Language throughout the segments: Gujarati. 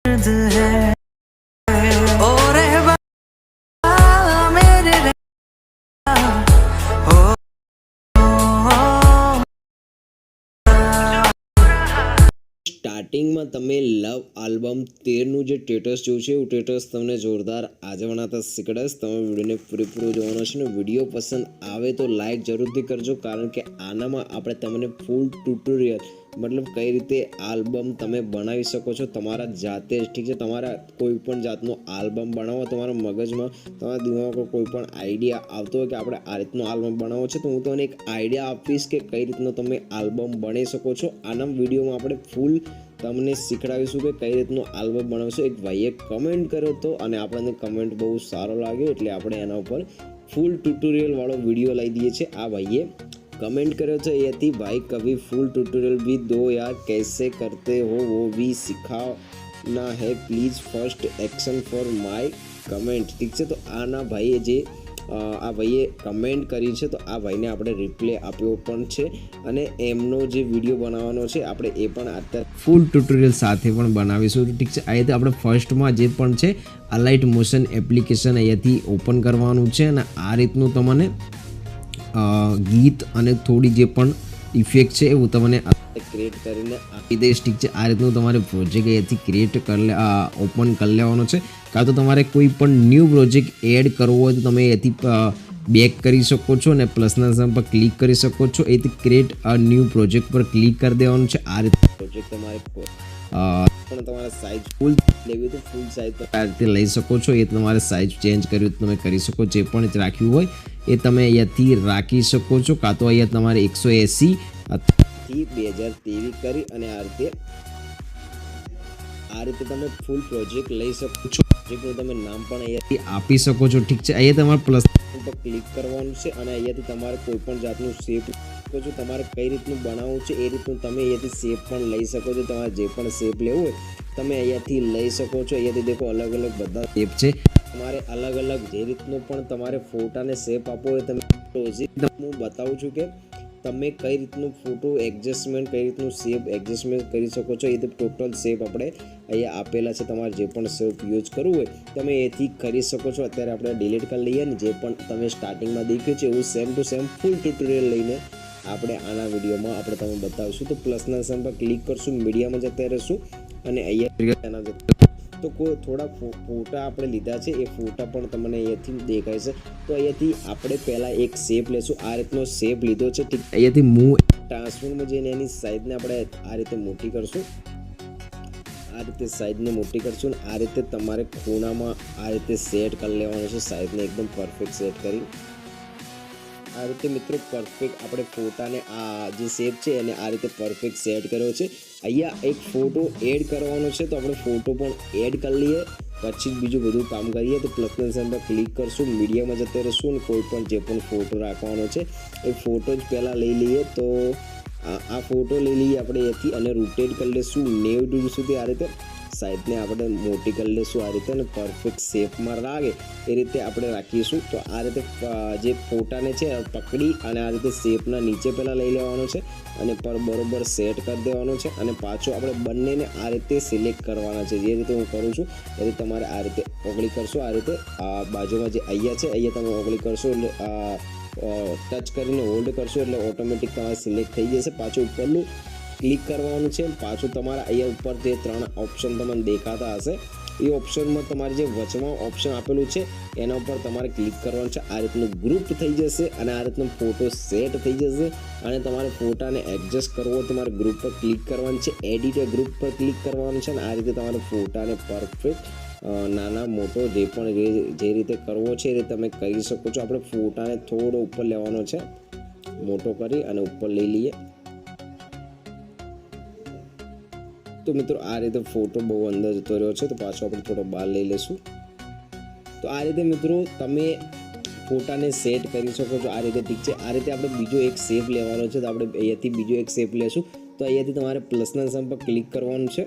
સ્ટાર્ટિંગમાં તમે લવ આલ્બમ 13નું જે સ્ટેટસ જોયું છે એવું સ્ટેટસ તમને જોરદાર આજે બનાવતા શીખડાશ. તમે વિડીયોને પૂરેપૂરો જોવાનો છે ને વિડીયો પસંદ આવે તો લાઈક જરૂરથી કરજો, કારણ કે આનામાં આપણે તમને ફૂલ ટ્યુટોરિયલ મતલબ કઈ રીતે આલ્બમ તમે બનાવી શકો છો તમારા જાતે જ. ઠીક છે, તમારા કોઈ પણ જાતનો આલ્બમ બનાવો, તમારા મગજમાં તમારા દિમાગમાં કોઈ પણ આઈડિયા આવતો હોય કે આપણે આ રીતનો આલ્બમ બનાવવો છે, તો હું તમને એક આઈડિયા આપીશ કે કઈ રીતનો તમે આલ્બમ બનાવી શકો છો. આના વિડીયોમાં આપણે ફૂલ તમને શીખડાવીશું કે કઈ રીતનું આલ્બમ બનાવશો. એક ભાઈએ કમેન્ટ કર્યો હતો અને આપણને કમેન્ટ બહુ સારો લાગ્યો એટલે આપણે એના ઉપર ફૂલ ટ્યુટોરિયલ વાળો વિડીયો લઈ દઈએ છીએ. આ ભાઈએ कमेंट करो तो ये थी भाई कभी फुल ट्यूटोरियल भी दो यार, कैसे करते हो वो भी सिखाना है please, first action for my comment. ઠીક છે, તો આના ભાઈએ જે આ ભાઈએ કમેન્ટ કરી છે તો આ ભાઈને આપણે રિપ્લે આપ્યો પણ છે અને એમનો જે વિડીયો બનાવવાનો છે આપણે એ પણ અત્યારે ફૂલ ટ્યુટોરિયલ સાથે પણ બનાવીશું. ઠીક છે, અહીંયાથી આપણે ફર્સ્ટમાં જે પણ છે અલાઇટ મોશન એપ્લિકેશન અહીંયાથી ઓપન કરવાનું છે અને આ રીતનું તમને ગીત અને થોડી જે પણ ઇફેક્ટ છે એવું તમને ક્રિએટ કરીને આપી દઈશ. ઠીક છે, આ રીતનું તમારે પ્રોજેક્ટ અહીંયાથી ક્રિએટ ઓપન કરી લેવાનો છે. કાં તો તમારે કોઈ પણ ન્યૂ પ્રોજેક્ટ એડ કરવો હોય તો તમે અહીંયાથી બેક કરી શકો છો અને પ્લસના નિશાન પર ક્લિક કરી શકો છો. અહીંથી ક્રિએટ અ ન્યૂ પ્રોજેક્ટ પર ક્લિક કરી દેવાનું છે. આ રીતે પ્રોજેક્ટ તમારે પણ તમારે સાઇઝ ફૂલ લેવી તો ફૂલ સાઇઝ આ રીતે લઈ શકો છો. એ તમારે સાઇઝ ચેન્જ કરવી તો તમે કરી શકો. જે પણ રાખ્યું હોય એ તમે અહીંયાથી રાખી શકો છો. કાં તો અહીંયા તમારે 180 થી 2023 કરી અને આ રીતે તમે ફૂલ પ્રોજેક્ટ લઈ શકો છો. પ્રોજેક્ટનું તમે નામ પણ અહીંયાથી આપી શકો છો. ઠીક છે, અહીંયા તમારે પ્લસ પર ક્લિક કરવાનું છે અને અહીંયાથી તમારે કોઈ પણ જાતનું શેપ શકો છો. તમારે કઈ રીતનું બનાવવું છે એ રીતનું તમે અહીંયાથી શેપ પણ લઈ શકો છો. તમારે જે પણ શેપ લેવું હોય તમે અહીંયાથી લઈ શકો છો. અહીંયાથી દેખો અલગ અલગ બધા શેપ છે. તમારે અલગ અલગ જે રીતનું પણ તમારે ફોટાને શેપ આપવો હોય તમે હું બતાવું છું કે તમે કઈ રીતનું ફોટો એડજસ્ટમેન્ટ કઈ રીતનું શેપ એડજસ્ટમેન્ટ કરી શકો છો. એ તો ટોટલ શેપ આપણે અહીંયા આપેલા છે. તમારે જે પણ શેપ યુઝ કરવું હોય તમે એથી કરી શકો છો. અત્યારે આપણે ડિલીટ કરી લઈએ ને જે પણ તમે સ્ટાર્ટિંગમાં દેખ્યું છે એવું same to same full tutorial લઈને આપણે આના વિડીયોમાં આપણે તમને બતાવીશું. તો પ્લસના નિશાન પર ક્લિક કરશું, મીડિયામાં જતા રહીશું અને અહીંયા તો કોઈ થોડા ફોટા આપણે લીધા છે એ ફોટા પણ તમને અહીંયાથી દેખાય છે. તો અહીંયાથી આપણે પહેલાં એક શેપ લેશું. આ રીતનો શેપ લીધો છે. ઠીક, અહીંયાથી મૂવ ટ્રાન્સફોર્મમાં જઈને એની સાઈઝને આપણે આ રીતે મોટી કરશું. આ રીતે સાઈઝને મોટી કરશું અને આ રીતે તમારે ખૂણામાં આ રીતે સેટ કરી લેવાનું છે. સાઈઝને એકદમ પરફેક્ટ સેટ કરી આ રીતે મિત્રો પરફેક્ટ આપણે ફોટાને આ જે શેપ છે એને આ રીતે પરફેક્ટ સેટ કર્યો છે. અહીંયા એક ફોટો એડ કરવાનો છે તો આપણે ફોટો પણ એડ કરી લઈએ, પછી જ બીજું બધું કામ કરીએ. તો પ્લસના નિશાન પર ક્લિક કરશું, મીડિયામાં જતા રહીશું અને કોઈ પણ જે પણ ફોટો રાખવાનો છે એ ફોટો જ પહેલાં લઈ લઈએ. તો આ ફોટો લઈ લઈએ આપણે એથી અને રોટેટ કરી લઈશું 90 ડિગ્રી સુધી. આ રીતે સાઈડને આપણે મોટી કરી લઈશું આ રીતે અને પરફેક્ટ શેપમાં લાગે એ રીતે આપણે રાખીશું. તો આ રીતે જે ફોટાને છે પકડી અને આ રીતે શેપના નીચે પહેલાં લઈ લેવાનો છે અને બરોબર સેટ કરી દેવાનો છે અને પાછો આપણે બંનેને આ રીતે સિલેક્ટ કરવાના છે. જે રીતે હું કરું છું એ રીતે તમારે આ રીતે ઓગળી કરશો. આ રીતે આ બાજુમાં જે અહીંયા છે અહીંયા તમે ઓગળી કરશો એટલે ટચ કરીને હોલ્ડ કરશો એટલે ઓટોમેટિક તમારે સિલેક્ટ થઈ જશે. પાછું ઉપરનું ક્લિક કરવાનું છે. પાછું તમારા અહીંયા ઉપર જે 3 ઓપ્શન તમને દેખાતા હશે એ ઓપ્શનમાં તમારે જે વચમાં ઓપ્શન આપેલું છે એના ઉપર તમારે ક્લિક કરવાનું છે. આ રીતનું ગ્રુપ થઈ જશે અને આ રીતનું ફોટો સેટ થઈ જશે. અને તમારે ફોટાને એડજસ્ટ કરવો તમારે ગ્રુપ પર ક્લિક કરવાનું છે, એડિટ ગ્રુપ પર ક્લિક કરવાનું છે અને આ રીતે તમારે ફોટાને પરફેક્ટ નાના મોટો જે પણ જે રીતે કરવો છે એ રીતે તમે કરી શકો છો. આપણે ફોટાને થોડો ઉપર લેવાનો છે, મોટો કરી અને ઉપર લઈ લઈએ. તો મિત્રો આ રીતે ફોટો બહુ અંદર જતો રહ્યો છે તો પાછો આપણે થોડો બહાર લઈ લઈશું. તો આ રીતે મિત્રો તમે ફોટાને સેટ કરી શકો છો આ રીતે. ઠીક છે, આ રીતે આપણે બીજો એક શેપ લેવાનો છે તો આપણે અહીંયાથી બીજો એક શેપ લેશું. તો અહીંયાથી તમારે પ્લસના નિશાન પર ક્લિક કરવાનું છે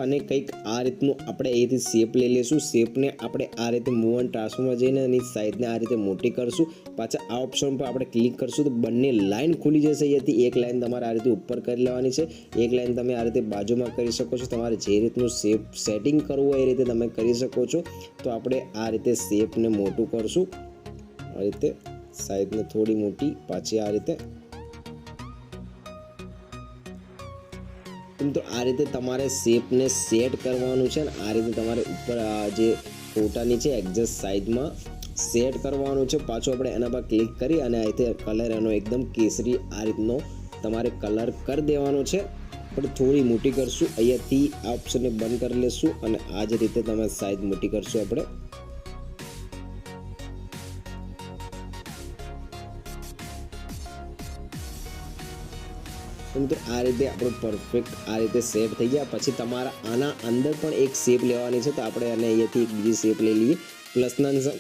અને કંઈક આ રીતનું આપણે અહીંથી શેપ લઈ લઈશું. શેપને આપણે આ રીતે મૂવ એન્ડ ટ્રાન્સફોર્મમાં જઈને એની સાઈડને આ રીતે મોટી કરશું. પાછા આ ઓપ્શન પર આપણે ક્લિક કરશું તો બંને લાઈન ખુલી જશે. અહીંયાથી એક લાઈન તમારે આ રીતે ઉપર કરી લેવાની છે, એક લાઈન તમે આ રીતે બાજુમાં કરી શકો છો. તમારે જે રીતનું શેપ સેટિંગ કરવું હોય એ રીતે તમે કરી શકો છો. તો આપણે આ રીતે શેપને મોટું કરશું, આ રીતે સાઈડને થોડી મોટી, પાછી આ રીતે. તો આ રીતે તમારે શેપને સેટ કરવાનું છે અને આ રીતે તમારે ઉપર જે ફોટાની છે એક્ઝેક્ટ સાઈડમાં સેટ કરવાનું છે. પાછું આપણે એના પર ક્લિક કરી અને આ રીતે કલર એનો એકદમ કેસરી આ રીતનો તમારે કલર કરી દેવાનો છે. આપણે થોડી મોટી કરશું, અહીંયાથી આ ઓપ્શનને બંધ કરી લેશું અને આ જ રીતે તમે સાઈઝ મોટી કરશું. આપણે તો આ રીતે આપણો પરફેક્ટ આ રીતે સેટ થઈ ગયા. પછી તમારા આના અંદર પણ એક શેપ લેવાની છે, તો આપણે આને અહીંયાથી એક બીજી શેપ લઈ લઈએ. પ્લસના નિશાન,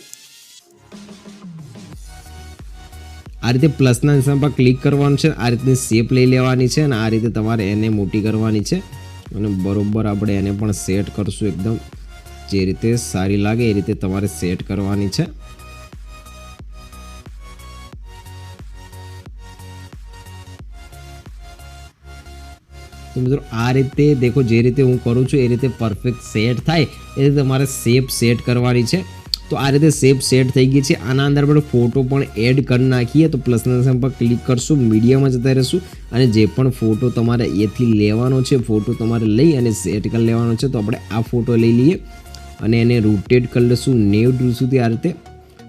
આ રીતે પ્લસના નિશાન પર ક્લિક કરવાનું છે, આ રીતની શેપ લઈ લેવાની છે અને આ રીતે તમારે એને મોટી કરવાની છે અને બરોબર આપણે એને પણ સેટ કરશું. એકદમ જે રીતે સારી લાગે એ રીતે તમારે સેટ કરવાની છે. તો મિત્રો આ રીતે દેખો, જે રીતે હું કરું છું એ રીતે પરફેક્ટ સેટ થાય એ રીતે તમારે શેપ સેટ કરવાની છે. તો આ રીતે શેપ સેટ થઈ ગઈ છે. આના અંદર આપણે ફોટો પણ એડ કરી નાખીએ. તો પ્લસના નિશાન પર ક્લિક કરશું, મીડિયામાં જતા રહીશું અને જે પણ ફોટો તમારે એથી લેવાનો છે, ફોટો તમારે લઈ અને સેટ કરી લેવાનો છે. તો આપણે આ ફોટો લઈ લઈએ અને એને રોટેટ કરી લઈશું 90 ડિગ્રી સુધી આ રીતે,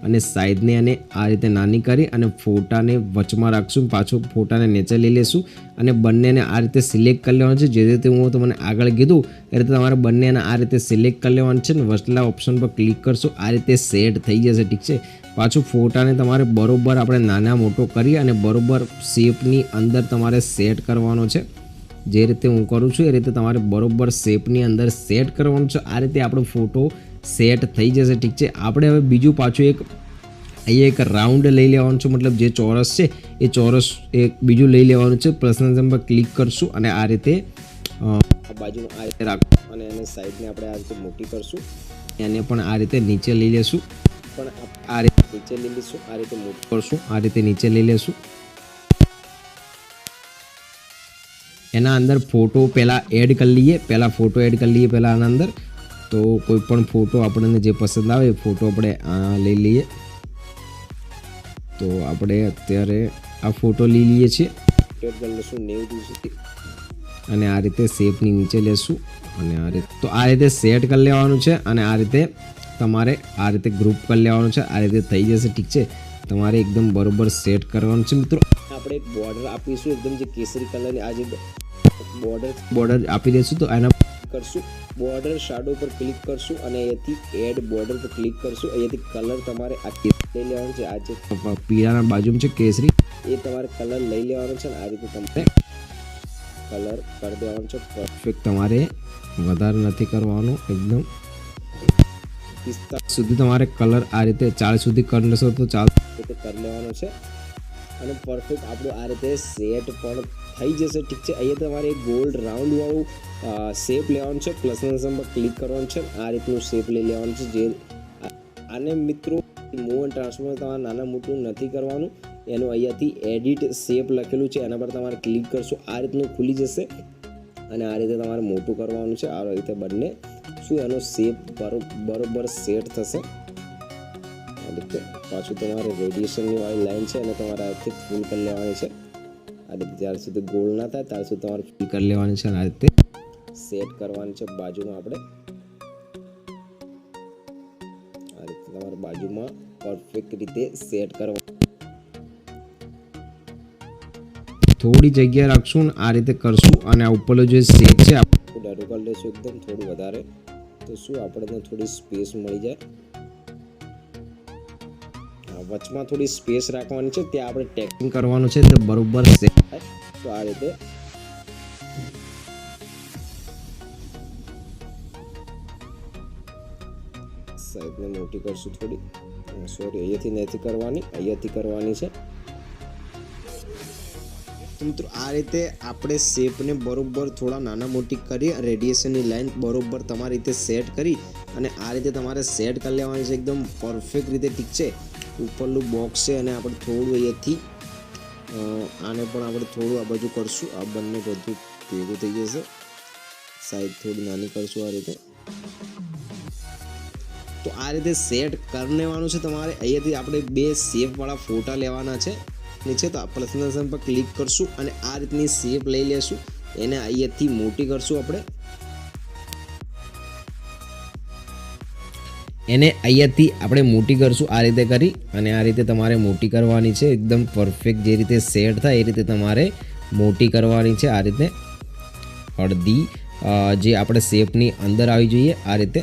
અને સાઈડને અને આ રીતે નાની કરી અને ફોટાને વચમાં રાખશું. પાછું ફોટાને નીચે લઈ લેશું અને બંનેને આ રીતે સિલેક્ટ કરી લેવાનું છે. જે રીતે હું તમને આગળ કીધું એ રીતે તમારે બંનેને આ રીતે સિલેક્ટ કરી લેવાનું છે ને વચલા ઓપ્શન પર ક્લિક કરશો, આ રીતે સેટ થઈ જશે. ઠીક છે. પાછું ફોટાને તમારે બરોબર આપણે નાના મોટો કરી અને બરોબર શેપની અંદર તમારે સેટ કરવાનો છે. જે રીતે હું કરું છું એ રીતે તમારે બરોબર શેપની અંદર સેટ કરવાનું છે. આ રીતે આપણો ફોટો સેટ થઈ જશે. ઠીક છે. આપણે હવે બીજું પાછું અહીંયા એક રાઉન્ડ લઈ લેવાનું છે, મતલબ જે ચોરસ છે એ ચોરસ એક બીજું લઈ લેવાનું છે. પ્લસના નિશાન પર ક્લિક કરશું અને આ રીતે બાજુમાં આ રીતે રાખશું અને એને સાઈડને આપણે આ રીતે મોટી કરશું. એને પણ આ રીતે નીચે લઈ લેશું, પણ આ રીતે નીચે લઈ લઈશું, આ રીતે મોટું કરશું, આ રીતે નીચે લઈ લેશું. એના અંદર ફોટો પહેલાં એડ કરી લઈએ, ફોટો એડ કરી લઈએ પહેલાં આના અંદર. તો કોઈ પણ ફોટો આપણને જે પસંદ આવે એ ફોટો આપણે લઈ લઈએ. તો આપણે અત્યારે આ ફોટો લઈ લઈએ છીએ, એડ કરી લઈશું 90 ડિગ્રી સુધી અને આ રીતે શેપની નીચે લેશું અને આ રીતે. તો આ રીતે સેટ કરી લેવાનું છે અને આ રીતે તમારે આ રીતે ગ્રુપ કરી લેવાનું છે. આ રીતે થઈ જશે. ઠીક છે. તમારે એકદમ બરોબર સેટ કરવાનું છે. મિત્રો આપણે એક બોર્ડર આપીશું, એકદમ જે કેસરી કલરની આ જે બોર્ડર આપી દઈશું. તો એના કરશું, બોર્ડર શેડો પર ક્લિક કરશું અને અહીંયાથી એડ બોર્ડર પર ક્લિક કરશું. અહીંયાથી કલર તમારે આ લઈ લેવાનું છે, આ જે પીળાના બાજુમાં છે કેસરી, એ તમારે કલર લઈ લેવાનો છે અને આ રીતે તમારે કલર કરી દેવાનો છે. પરફેક્ટ તમારે વધારે નથી કરવાનો, એકદમ 45 સુધી તમારે કલર આ રીતે 40 સુધી કરી લેશો તો 40 રીતે કરી લેવાનો છે અને પરફેક્ટ આપણું આ રીતે સેટ પણ થઈ જશે. ઠીક છે. અહીંયા તમારે એક ગોલ્ડ રાઉન્ડ વાળું શેપ લેવાનું છે. પ્લસના નિશાન પર ક્લિક કરવાનું છે, આ રીતનું શેપ લઈ લેવાનું છે. જે આને મિત્રો મૂવ એન્ડ ટ્રાન્સફોર્મ તમારે નાના મોટું નથી કરવાનું. એનું અહીંયાથી એડિટ શેપ લખેલું છે એના પર તમારે ક્લિક કરશો, આ રીતનું ખુલી જશે અને આ રીતે તમારે મોટું કરવાનું છે. આ રીતે બંને શું એનો શેપ બરોબર સેટ થશે. આ રીતે પાછું તમારે રેડિયેશનની વાળી લાઈન છે અને તમારે આ રીતે ફૂલ કરી લેવાની છે. આ રીતે જ્યાર સુધી ગોળ ના થાય ત્યાર સુધી તમારે ફૂલ કરી લેવાની છે અને આ રીતે સેટ કરવાની છે. બાજુમાં આપણે આ રીતે તમારે બાજુમાં પરફેક્ટ રીતે સેટ કરવાનું. થોડી જગ્યા રાખશું ને આ રીતે કરશું અને આ ઉપરનો જે શેપ છે આપણે ડાડું કરી લઈશું એકદમ થોડું વધારે, તો શું આપણને થોડી સ્પેસ મળી જાય. વચમાં થોડી સ્પેસ રાખવાની છે, ત્યાં આપણે ટેકિંગ કરવાનું છે તો બરોબર સેટ થાય. તો આ રીતે સાઈડને મોટી કરશું થોડી, સોરી અહીંયાથી નથી કરવાની, અહીંયાથી કરવાની છે. તો મિત્રો આ રીતે આપણે શેપને બરોબર થોડા નાના મોટી કરી રેડિયેશનની લાઈન બરોબર તમારી રીતે સેટ કરી અને આ રીતે તમારે સેટ કરી લેવાની છે એકદમ પરફેક્ટ રીતે, ઠીક છે। ઉપરનું બોક્સ છે અને આપણે થોડું અહીંયાથી આને પણ આપણે થોડું આ બાજુ કરશું, આ બંને બધું ભેગું થઈ જશે, સાઈડ થોડી નાની કરશું આ રીતે। તો આ રીતે સેટ કરી લેવાનું છે તમારે। અહીંયાથી આપણે 2 શેપવાળા ફોટા લેવાના છે નીચે, તો આ પ્લસના નિશાન પર ક્લિક કરશું અને આ રીતની શેપ લઈ લેશું, એને અહીંયાથી મોટી કરશું આપણે, એને અહીંયાથી આપણે મોટી કરશું આ રીતે કરી અને આ રીતે તમારે મોટી કરવાની છે એકદમ પરફેક્ટ, જે રીતે સેટ થાય એ રીતે તમારે મોટી કરવાની છે। આ રીતે અડધી જે આપણે શેપની અંદર આવી જોઈએ આ રીતે।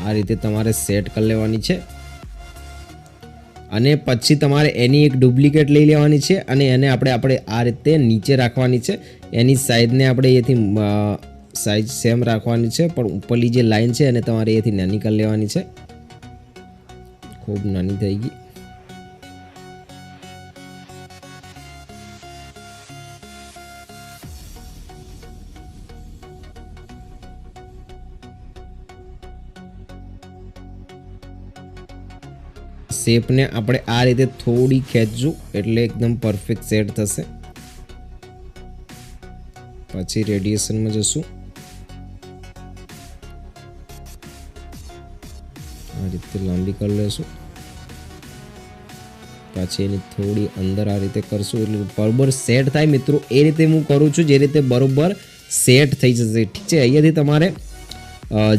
આ રીતે તમારે સેટ કરી લેવાની છે અને પછી તમારે એની એક ડુપ્લિકેટ લઈ લેવાની છે અને એને આપણે આ રીતે નીચે રાખવાની છે। એની સાઈઝને આપણે અહીંયાથી સાઈઝ સેમ રાખવાની છે, પણ ઉપરની જે લાઈન છે એને તમારે અહીંયાથી નાની કરી લેવાની છે, ખૂબ નાની થઈ ગઈ। શેપને આપણે આ રીતે થોડી ખેંચશું એટલે એકદમ પરફેક્ટ સેટ થશે। પછી રેડિયેશનમાં જશું, આ રીતે લાંબી કરી લેશું, પછી એની થોડી અંદર આ રીતે કરશું એટલે બરોબર સેટ થાય મિત્રો। એ રીતે હું કરું છું જે રીતે બરોબર સેટ થઈ જશે, ઠીક છે। અહીંયાથી તમારે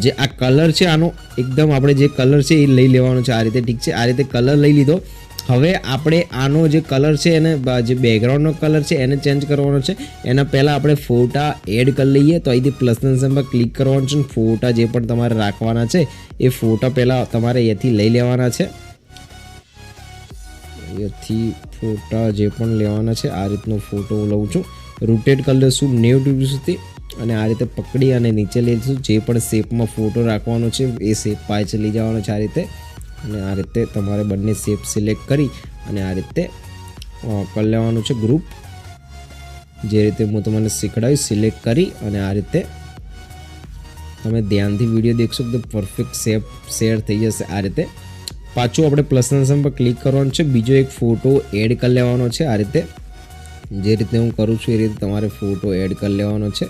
જે આ કલર છે આનો એકદમ આપણે જે કલર છે એ લઈ લેવાનો છે આ રીતે, ઠીક છે। આ રીતે કલર લઈ લીધો, હવે આપણે આનો જે કલર છે એને જે બેકગ્રાઉન્ડનો કલર છે એને ચેન્જ કરવાનો છે। એના પહેલાં આપણે ફોટા એડ કરી લઈએ, તો અહીંથી પ્લસના નિશાન પર ક્લિક કરવાનું છે, ફોટા જે પણ તમારે રાખવાના છે એ ફોટા પહેલાં તમારે અહીંયાથી લઈ લેવાના છે। અહીંયાથી ફોટા જે પણ લેવાના છે આ રીતનો ફોટો હું લઉં છું, રોટેટ કરી લઈશું 90 ડિગ્રી સુધી અને આ રીતે પકડી અને નીચે લઈશું। જે પણ શેપમાં ફોટો રાખવાનો છે એ શેપ પાછળ લઈ જવાનો છે આ રીતે, અને આ રીતે તમારે બંને શેપ સિલેક્ટ કરી અને આ રીતે કરી લેવાનું છે ગ્રુપ, જે રીતે હું તમને શીખડાવીશ। સિલેક્ટ કરી અને આ રીતે તમે ધ્યાનથી વિડીયો દેખશો તો પરફેક્ટ શેપ શેર થઈ જશે આ રીતે। પાછું આપણે પ્લસના નિશાન પર ક્લિક કરવાનું છે, બીજો એક ફોટો એડ કરી લેવાનો છે આ રીતે, જે રીતે હું કરું છું એ રીતે તમારે ફોટો એડ કરી લેવાનો છે।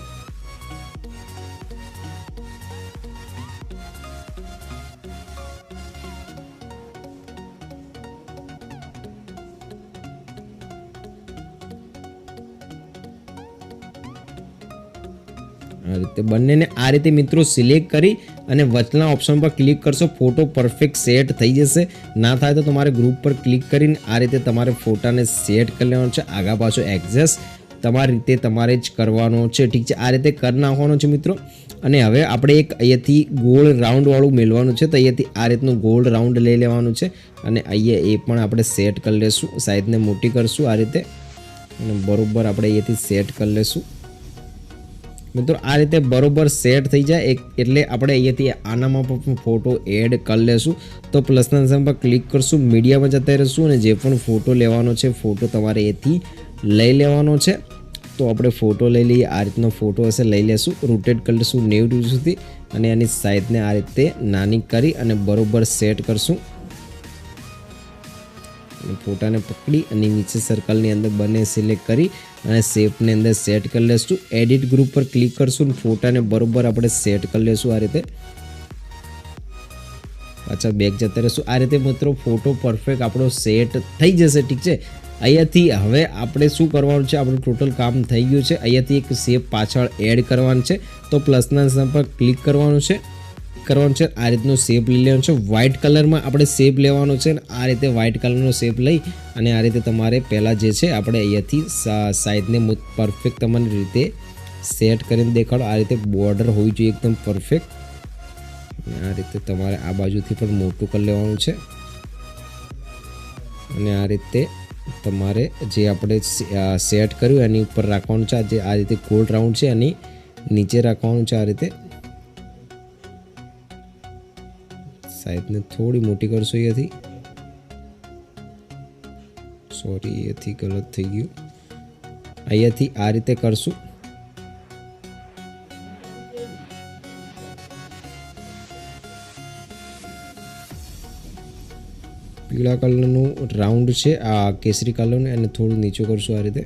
આ રીતે બંનેને આ રીતે મિત્રો સિલેક્ટ કરી અને વચના ઓપ્શન પર ક્લિક કરશો, ફોટો પરફેક્ટ સેટ થઈ જશે। ના થાય તો તમારે ગ્રુપ પર ક્લિક કરીને આ રીતે તમારે ફોટાને સેટ કરી લેવાનો છે, આગા પાછો એડજસ્ટ તમારી રીતે તમારે જ કરવાનો છે, ઠીક છે। આ રીતે કરી નાખવાનો છે મિત્રો। અને હવે આપણે એક અહીંયાથી ગોળ રાઉન્ડવાળું મેળવાનું છે, તો અહીંયાથી આ રીતનું ગોળ રાઉન્ડ લઈ લેવાનું છે અને અહીંયા એ પણ આપણે સેટ કરી લેશું, સાઈઝને મોટી કરશું આ રીતે અને બરોબર આપણે અહીંયાથી સેટ કરી લેશું મિત્રો। આ રીતે બરોબર સેટ થઈ જાય એટલે આપણે અહીંયાથી આનામાં પણ ફોટો એડ કરી લેશું। તો પ્લસના નિશાન પર ક્લિક કરશું, મીડિયામાં જતા રહીશું અને જે પણ ફોટો લેવાનો છે ફોટો તમારે એથી લઈ લેવાનો છે। તો આપણે ફોટો લઈ લઈએ, આ રીતનો ફોટો હશે લઈ લેશું, રોટેટ કરી લઈશું 90 ડિગ્રી સુધી અને એની સાઈઝને આ રીતે નાની કરી અને બરોબર સેટ કરશું। ફોટાને પકડી અને નીચે સર્કલની અંદર બંને સિલેક્ટ કરી અને શેપની અંદર સેટ કરી લેશું। એડિટ ગ્રુપ પર ક્લિક કરશું અને ફોટાને બરોબર આપણે સેટ કરી લેશું આ રીતે, પાછા બેક જતા રહીશું। આ રીતે મિત્રો ફોટો પરફેક્ટ આપણો સેટ થઈ જશે, ઠીક છે। અહીંયાથી હવે આપણે શું કરવાનું છે, આપણું ટોટલ કામ થઈ ગયું છે। અહીંયાથી એક શેપ પાછળ એડ કરવાનું છે, તો પ્લસના નિશાન પર ક્લિક કરવાનું છે, આ રીતનો શેપ લઈ લેવાનો છે। વ્હાઇટ કલરમાં આપણે શેપ લેવાનો છે, આ રીતે વ્હાઇટ કલરનો શેપ લઈ અને આ રીતે તમારે પહેલાં જે છે આપણે અહીંયાથી સાઈડને પરફેક્ટ તમારી રીતે સેટ કરીને દેખાડો। આ રીતે બોર્ડર હોવી જોઈએ એકદમ પરફેક્ટ, આ રીતે તમારે આ બાજુથી પણ મોટું કરી લેવાનું છે અને આ રીતે તમારે જે આપણે સેટ કર્યું એની ઉપર રાખવાનું છે, જે આ રીતે ગોળ રાઉન્ડ છે એની નીચે રાખવાનું છે આ રીતે। સાઈઝને થોડી મોટી કરશું અહીંયાથી, સોરી અહીંયાથી ગલત થઈ ગયું, અહીંયાથી આ રીતે કરશું. પીળા કલરનું રાઉન્ડ છે આ કેસરી કલરનું, એને થોડું નીચું કરશું આ રીતે.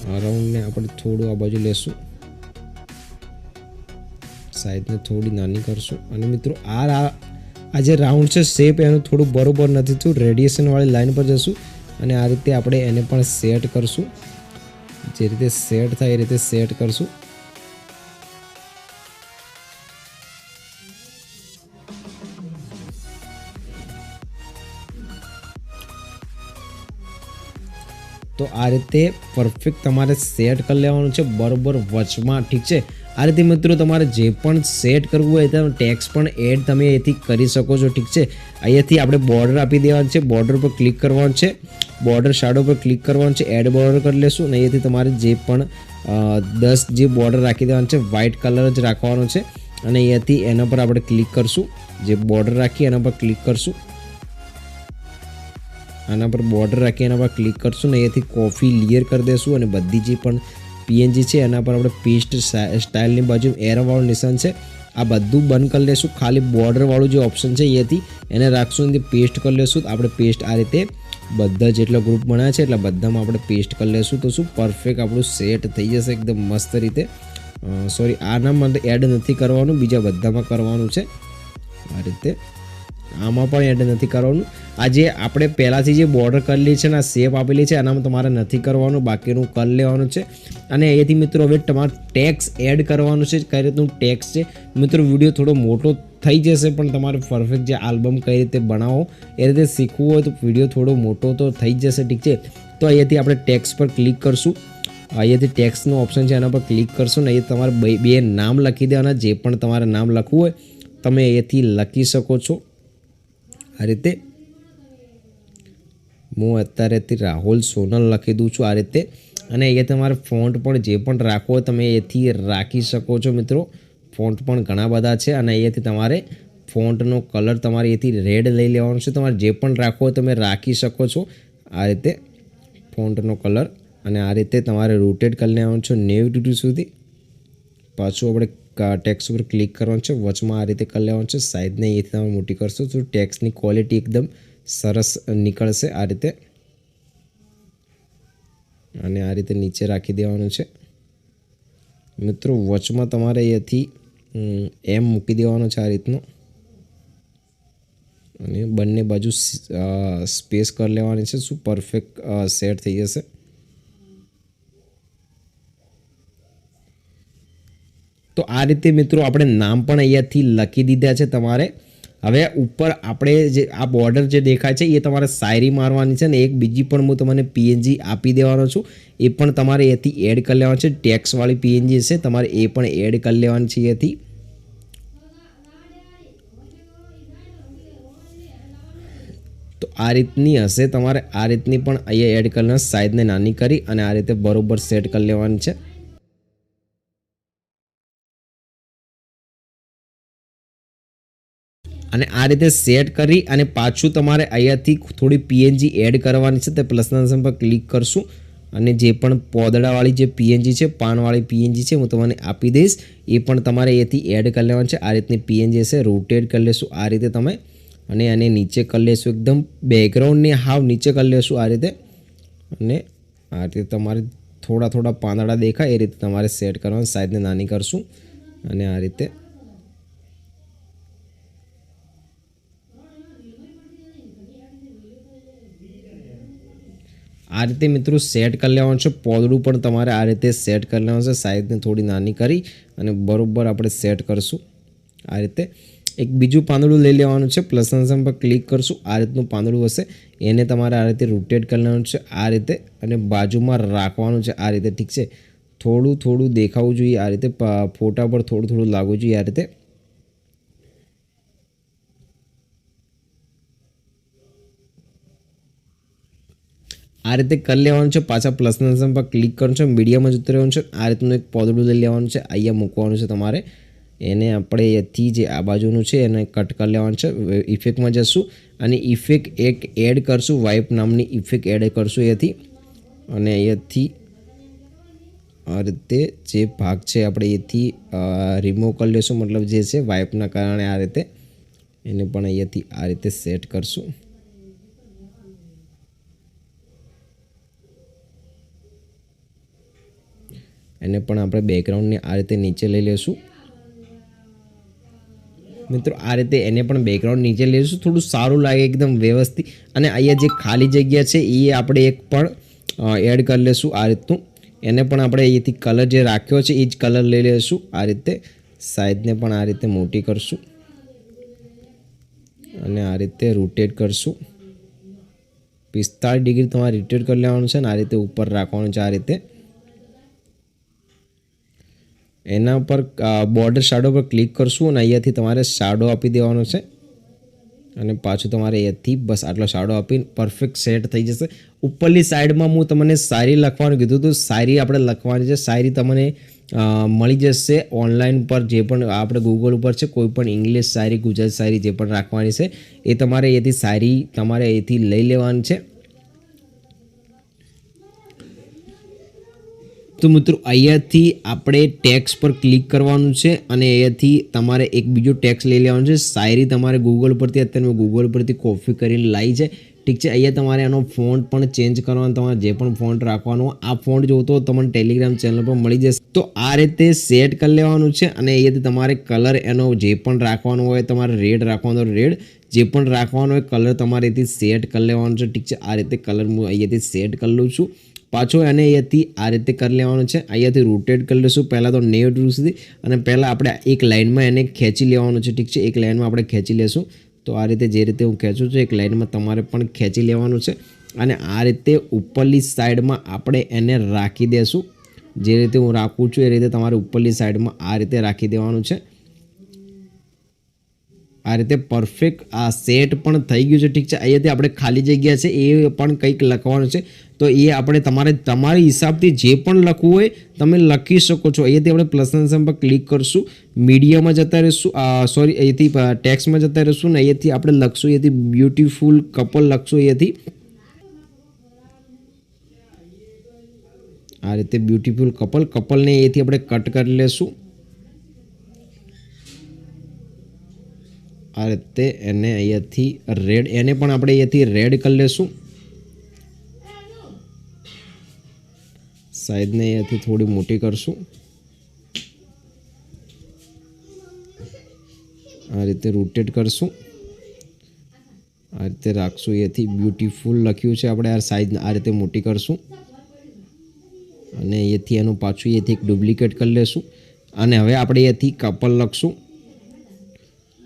આ રાઉન્ડને આપણે થોડું આ બાજુ લેશું, સાઈઝને થોડી નાની કરશું. અને મિત્રો આ જે રાઉન્ડ છે શેપ એનું થોડું બરોબર નથી થયું, રેડિયેશન વાળી લાઈન પર જશું અને આ રીતે આપણે એને પણ સેટ કરશું. જે રીતે સેટ થાય એ રીતે સેટ કરશું. તો આ રીતે પરફેક્ટ તમારે સેટ કરી લેવાનું છે બરોબર વચમાં, ઠીક છે. આ રીતે મિત્રો તમારે જે પણ સેટ કરવું હોય તો ટેક્સ પણ એડ તમે અહીંથી કરી શકો છો, ઠીક છે. અહીંયાથી આપણે બોર્ડર આપી દેવાનું છે, બોર્ડર પર ક્લિક કરવાનું છે, બોર્ડર શાડો પર ક્લિક કરવાનું છે, એડ બોર્ડર કરી લેશું. અને અહીંયાથી તમારે જે પણ 10 જે બોર્ડર રાખી દેવાનું છે, વ્હાઇટ કલર જ રાખવાનો છે. અને અહીંયાથી એના પર આપણે ક્લિક કરશું, જે બોર્ડર રાખી એના પર ક્લિક કરશું, આના પર બોર્ડર રાખી એના પર ક્લિક કરશું. ને અહીંયાથી કોફી ક્લિયર કરી દેશું અને બધી જે પણ પીએનજી છે એના પર આપણે પેસ્ટ સ્ટાઇલની બાજુ એરોવાળું નિશાન છે આ બધું બંધ કરી લેશું. ખાલી બોર્ડરવાળું જે ઓપ્શન છે અહીંયાથી એને રાખશું, એથી પેસ્ટ કરી લેશું. આપણે પેસ્ટ આ રીતે બધા જેટલા ગ્રુપ બનાવ્યા છે એટલા બધામાં આપણે પેસ્ટ કરી લેશું. તો શું પરફેક્ટ આપણું સેટ થઈ જશે એકદમ મસ્ત રીતે. સોરી, આના માટે એડ નથી કરવાનું, બીજા બધામાં કરવાનું છે. આ રીતે આમાં પણ એડ નથી કરવાનું. આ જે આપણે પહેલાંથી જે બોર્ડર કરેલી છે ને શેપ આપેલી છે એનામાં તમારે નથી કરવાનું, બાકીનું કરી લેવાનું છે. અને અહીંયાથી મિત્રો હવે તમારે ટેક્સ એડ કરવાનું છે. કઈ રીતનું ટેક્સ છે મિત્રો, વિડીયો થોડો મોટો થઈ જશે પણ તમારે પરફેક્ટ જે આલ્બમ કઈ રીતે બનાવો એ રીતે શીખવું હોય તો વિડીયો થોડો મોટો તો થઈ જશે, ઠીક છે. તો અહીંયાથી આપણે ટેક્સ પર ક્લિક કરશું. અહીંયાથી ટેક્સનું ઓપ્શન છે એના પર ક્લિક કરશું ને અહીંયા તમારે બે નામ લખી દેવાના. જે પણ તમારે નામ લખવું હોય તમે અહીંયાથી લખી શકો છો. આ રીતે હું અત્યારેથી રાહુલ સોનલ લખી દઉં છું આ રીતે. અને અહીંયા તમારે ફોન્ટ પણ જે પણ રાખવો હોય તમે એથી રાખી શકો છો મિત્રો. ફોન્ટ પણ ઘણા બધા છે અને અહીંયાથી તમારે ફોન્ટનો કલર તમારે અહીંથી રેડ લઈ લેવાનો છે. તમારે જે પણ રાખવો હોય તમે રાખી શકો છો આ રીતે ફોન્ટનો કલર. અને આ રીતે તમારે રોટેટ કરી લેવાનું છે 90 ડિગ્રી સુધી. પાછું આપણે ટેક્સ ઉપર ક્લિક કરવાનું છે, વચમાં આ રીતે કરી લેવાનું છે. સાઈઝને અહીંથી તમે મોટી કરશો તો ટેક્સની ક્વોલિટી એકદમ સરસ નીકળશે આ રીતે. અને આ રીતે નીચે રાખી દેવાનું છે મિત્રો. વચમાં તમારે અહીંયાથી એમ મૂકી દેવાનું છે આ રીતનું. અને બંને બાજુ સ્પેસ કરી લેવાની છે. શું પરફેક્ટ સેટ થઈ જશે. તો આ રીતે મિત્રો આપણે નામ પણ અહીંયાથી લખી દીધા છે તમારે. હવે ઉપર આપણે જે આ બોર્ડર જે દેખાય છે એ તમારે શાયરી મારવાની છે. ને એક બીજી પણ હું તમને પીએનજી આપી દેવાનો છું, એ પણ તમારે અહીંયાથી એડ કરી લેવાનું છે. ટેક્સવાળી પીએનજી છે તમારે એ પણ એડ કરી લેવાની છે અહીંયાથી. તો આ રીતની હશે, તમારે આ રીતની પણ અહીંયા એડ કરી લેવાની. સાઈઝને નાની કરી અને આ રીતે બરોબર સેટ કરી લેવાની છે. અને આ રીતે સેટ કરી અને પાછું તમારે અહીંયાથી થોડી પીએનજી એડ કરવાની છે. તે પ્લસના નિશાન પર ક્લિક કરશું અને જે પણ પોદડાવાળી જે પીએનજી છે, પાનવાળી પીએનજી છે હું તમને આપી દઈશ, એ પણ તમારે અહીંયાથી એડ કરી લેવાની છે. આ રીતની પીએનજી હશે, રોટેટ કરી લેશું આ રીતે તમે. અને આને નીચે કરી લેશું, એકદમ બેકગ્રાઉન્ડને હાવ નીચે કરી લેશું આ રીતે. અને આ રીતે તમારે થોડા થોડા પાંદડા દેખાય એ રીતે તમારે સેટ કરવાનું. સાઈઝને નાની કરશું અને આ રીતે મિત્રો સેટ કરી લેવાનું છે. પોદડું પણ તમારે આ રીતે સેટ કરી લેવાનું છે. સાઈઝને થોડી નાની કરી અને બરોબર આપણે સેટ કરશું આ રીતે. એક બીજું પાંદડું લઈ લેવાનું છે, પ્લસના નિશાન પર ક્લિક કરશું. આ રીતનું પાંદડું હશે, એને તમારે આ રીતે રોટેટ કરી લેવાનું છે આ રીતે. અને બાજુમાં રાખવાનું છે આ રીતે, ઠીક છે. થોડું થોડું દેખાવું જોઈએ આ રીતે, ફોટા પર થોડું થોડું લાગવું જોઈએ આ રીતે. આ રીતે કરી લેવાનું છે. પાછા પ્લસના નિશાન પર ક્લિક કરવાનું છે, મીડિયામાં જતું રહેવાનું છે. આ રીતનું એક પોદડું લઈ લેવાનું છે, અહીંયા મૂકવાનું છે તમારે. એને આપણે અહીંયાથી જે આ બાજુનું છે એને કટ કરી લેવાનું છે. ઇફેક્ટમાં જશું અને ઇફેક્ટ એક એડ કરશું, વાઇપ નામની ઇફેક્ટ એડ કરશું અહીંયાથી. અને અહીંયાથી આ રીતે જે ભાગ છે આપણે અહીંયાથી રિમૂવ કરી લઈશું, મતલબ જે છે વાઇપના કારણે આ રીતે એને પણ અહીંયાથી આ રીતે સેટ કરશું. એને પણ આપણે બેકગ્રાઉન્ડને આ રીતે નીચે લઈ લઈશું મિત્રો. આ રીતે એને પણ બેકગ્રાઉન્ડ નીચે લઈશું, થોડું સારું લાગે એકદમ વ્યવસ્થિત. અને અહીંયા જે ખાલી જગ્યા છે એ આપણે એક પણ એડ કરી લઈશું આ રીતનું. એને પણ આપણે અહીંયાથી કલર જે રાખ્યો છે એ જ કલર લઈ લઈશું. આ રીતે સાઈઝને પણ આ રીતે મોટી કરશું અને આ રીતે રોટેટ કરશું. 45 ડિગ્રી તમારે રોટેટ કરી લેવાનું છે ને આ રીતે ઉપર રાખવાનું છે આ રીતે. એના પર બોર્ડર શાડો પર ક્લિક કરશું અને અહીંયાથી તમારે શાડો આપી દેવાનો છે. અને પાછું તમારે અહીંયાથી બસ આટલો શાડો આપીને પરફેક્ટ સેટ થઈ જશે. ઉપરની સાઈડમાં હું તમને શાયરી લખવાનું કીધું હતું, શાયરી આપણે લખવાની છે. શાયરી તમને મળી જશે ઓનલાઈન પર, જે પણ આપણે ગૂગલ ઉપર છે. કોઈ પણ ઇંગ્લિશ શાયરી, ગુજરાતી શાયરી જે પણ રાખવાની છે એ તમારે અહીંયાથી શાયરી તમારે અહીંથી લઈ લેવાની છે. તો મિત્રો અહીંયાથી આપણે ટેક્સ પર ક્લિક કરવાનું છે અને અહીંયાથી તમારે એક બીજો ટેક્સ લઈ લેવાનું છે. શાયરી તમારે ગૂગલ પરથી, અત્યારે ગૂગલ પરથી કોપી કરીને લાવી છે, ઠીક છે. અહીંયા તમારે એનો ફોન્ટ પણ ચેન્જ કરવાનો, તમારે જે પણ ફોન્ટ રાખવાનો આ ફોન્ટ જોતો તમને ટેલિગ્રામ ચેનલ પર મળી જશે. તો આ રીતે સેટ કરી લેવાનું છે અને અહીંયાથી તમારે કલર એનો જે પણ રાખવાનો હોય, તમારે રેડ રાખવાનો રેડ, જે પણ રાખવાનો હોય કલર તમારે અહીંથી સેટ કરી લેવાનો છે, ઠીક છે. આ રીતે કલર હું અહીંયાથી સેટ કરી લઉં છું. પાછો એને અહીંયાથી આ રીતે કરી લેવાનું છે. અહીંયાથી રોટેટ કરી લઈશું પહેલાં તો 90 ડિગ્રી સુધી અને પહેલાં આપણે એક લાઇનમાં એને ખેંચી લેવાનું છે, ઠીક છે. એક લાઇનમાં આપણે ખેંચી લેશું. તો આ રીતે જે રીતે હું ખેંચું છું એક લાઇનમાં તમારે પણ ખેંચી લેવાનું છે અને આ રીતે ઉપરલી સાઈડમાં આપણે એને રાખી દઈશું. જે રીતે હું રાખું છું એ રીતે તમારે ઉપરલી સાઈડમાં આ રીતે રાખી દેવાનું છે. આ રીતે પરફેક્ટ આ સેટ પણ થઈ ગયું છે, ઠીક છે. અહીંયાથી આપણે ખાલી જગ્યા છે એ પણ કંઈક લખવાનું છે, તો એ આપણે તમારી હિસાબથી જે પણ લખવું હોય તમે લખી શકો છો. અહીંયાથી આપણે પ્લસના નિશાન પર ક્લિક કરશું, મીડિયામાં જતા રહીશું, અહીંયાથી ટેક્સ્ટમાં જતા રહીશું ને અહીંયાથી આપણે લખશું, અહીંયાથી બ્યુટીફુલ કપલ લખશું. અહીંયાથી આ રીતે બ્યુટીફુલ કપલને અહીંયાથી આપણે કટ કરી લેશું. આ રીતે એને અહીંયાથી રેડ, એને પણ આપણે અહીંયાથી રેડ કરી લેશું. સાઈઝને અહીંયાથી થોડી મોટી કરશું. આ રીતે રોટેટ કરશું, આ રીતે રાખશું. અહીંયાથી બ્યુટીફુલ લખ્યું છે આપણે, આ સાઈઝ આ રીતે મોટી કરશું અને અહીંયાથી એનું પાછું અહીંયાથી એક ડુપ્લિકેટ કરી લેશું. અને હવે આપણે અહીંયાથી કપલ લખશું.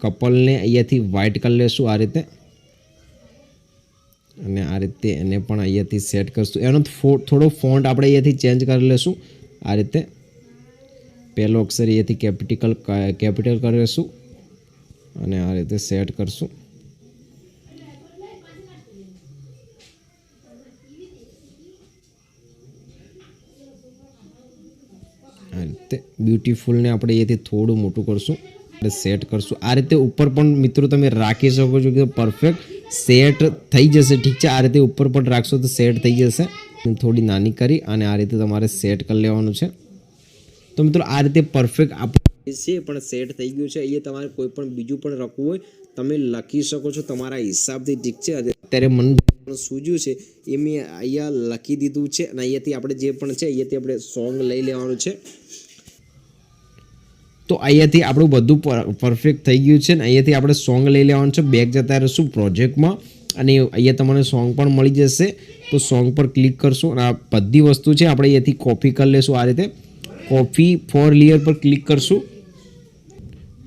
કપલને અહીંયાથી વ્હાઇટ કરી લેશું આ રીતે અને આ રીતે એને પણ અહીંયાથી સેટ કરશું. એનો થોડો ફોન્ટ આપણે અહીંયાથી ચેન્જ કરી લેશું. આ રીતે પહેલો અક્ષર અહીંયાથી કેપિટલ કરીશું અને આ રીતે સેટ કરશું. આ રીતે બ્યુટીફુલને આપણે અહીંયાથી થોડું મોટું કરશું, સેટ કરશું. આ રીતે ઉપર પણ મિત્રો તમે રાખી શકો છો કે પરફેક્ટ સેટ થઈ જશે, ઠીક છે. આ રીતે ઉપર પણ રાખશો તો સેટ થઈ જશે. થોડી નાની કરી અને આ રીતે તમારે સેટ કરી લેવાનું છે. તો મિત્રો આ રીતે પરફેક્ટ આપણે છે પણ સેટ થઈ ગયું છે. અહીંયા તમારે કોઈ પણ બીજું પણ લખવું હોય તમે લખી શકો છો તમારા હિસાબથી, ઠીક છે. અત્યારે મને સૂઝ્યું છે એ મેં અહીંયા લખી દીધું છે અને અહીંયાથી આપણે જે પણ છે અહીંયાથી આપણે સોંગ લઈ લેવાનું છે. તો અહીંયાથી આપણું બધું પરફેક્ટ થઈ ગયું છે ને અહીંયાથી આપણે સોંગ લઈ લેવાનું છે. બેક જતા રહીશું પ્રોજેક્ટમાં અને અહીંયા તમને સોંગ પણ મળી જશે. તો સોંગ પર ક્લિક કરશું અને આ બધી વસ્તુ છે આપણે અહીંયાથી કોપી કરી લેશું. આ રીતે કોપી 4 લેયર પર ક્લિક કરશું.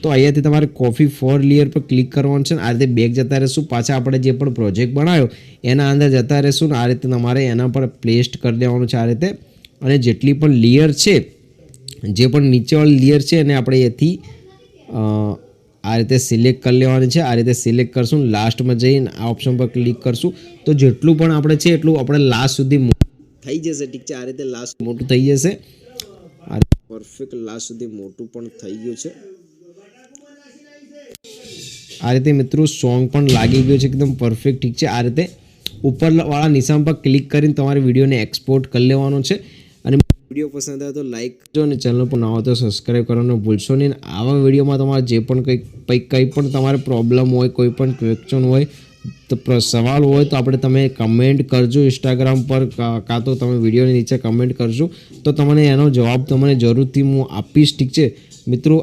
તો અહીંયાથી તમારે કોપી 4 લેયર પર ક્લિક કરવાનું છે. આ રીતે બેક જતા રહીશું, પાછા આપણે જે પણ પ્રોજેક્ટ બનાવ્યો એના અંદર જતા રહીશું ને આ રીતે તમારે એના પર પેસ્ટ કરી દેવાનું છે આ રીતે. અને જેટલી પણ લેયર છે, જે પણ નીચેવાળી લેયર છે એને આપણે અહીંયાથી આ રીતે સિલેક્ટ કરી લેવાની છે. આ રીતે સિલેક્ટ કરશું, લાસ્ટમાં જઈને આ ઓપ્શન પર ક્લિક કરશું. તો જેટલું પણ આપણે છે એટલું આપણે લાસ્ટ સુધી થઈ જશે, ઠીક છે. આ રીતે લાસ્ટ મોટું થઈ જશે. આ પરફેક્ટ લાસ્ટ સુધી મોટું પણ થઈ ગયું છે. આ રીતે મિત્રો સોંગ પણ લાગી ગયું છે એકદમ પરફેક્ટ. ઠીક છે, આ રીતે ઉપરવાળા નિશાન પર ક્લિક કરીને તમારે વિડીયોને એક્સપોર્ટ કરી લેવાનો છે. અને વિડીયો પસંદ આવે તો લાઈક કરજો અને ચેનલ પર નવા તો સબસ્ક્રાઈબ કરવાનું ભૂલશો નહીં. આવા વિડીયોમાં તમારે જે પણ કંઈ પણ તમારે પ્રોબ્લેમ હોય, કોઈ પણ ક્વેશ્ચન હોય, તો સવાલ હોય તો તમે કમેન્ટ કરજો ઇન્સ્ટાગ્રામ પર, કાં તો તમે વિડીયોની નીચે કમેન્ટ કરજો તો તમને એનો જવાબ તમને જરૂરથી હું આપીશ. ઠીક છે મિત્રો,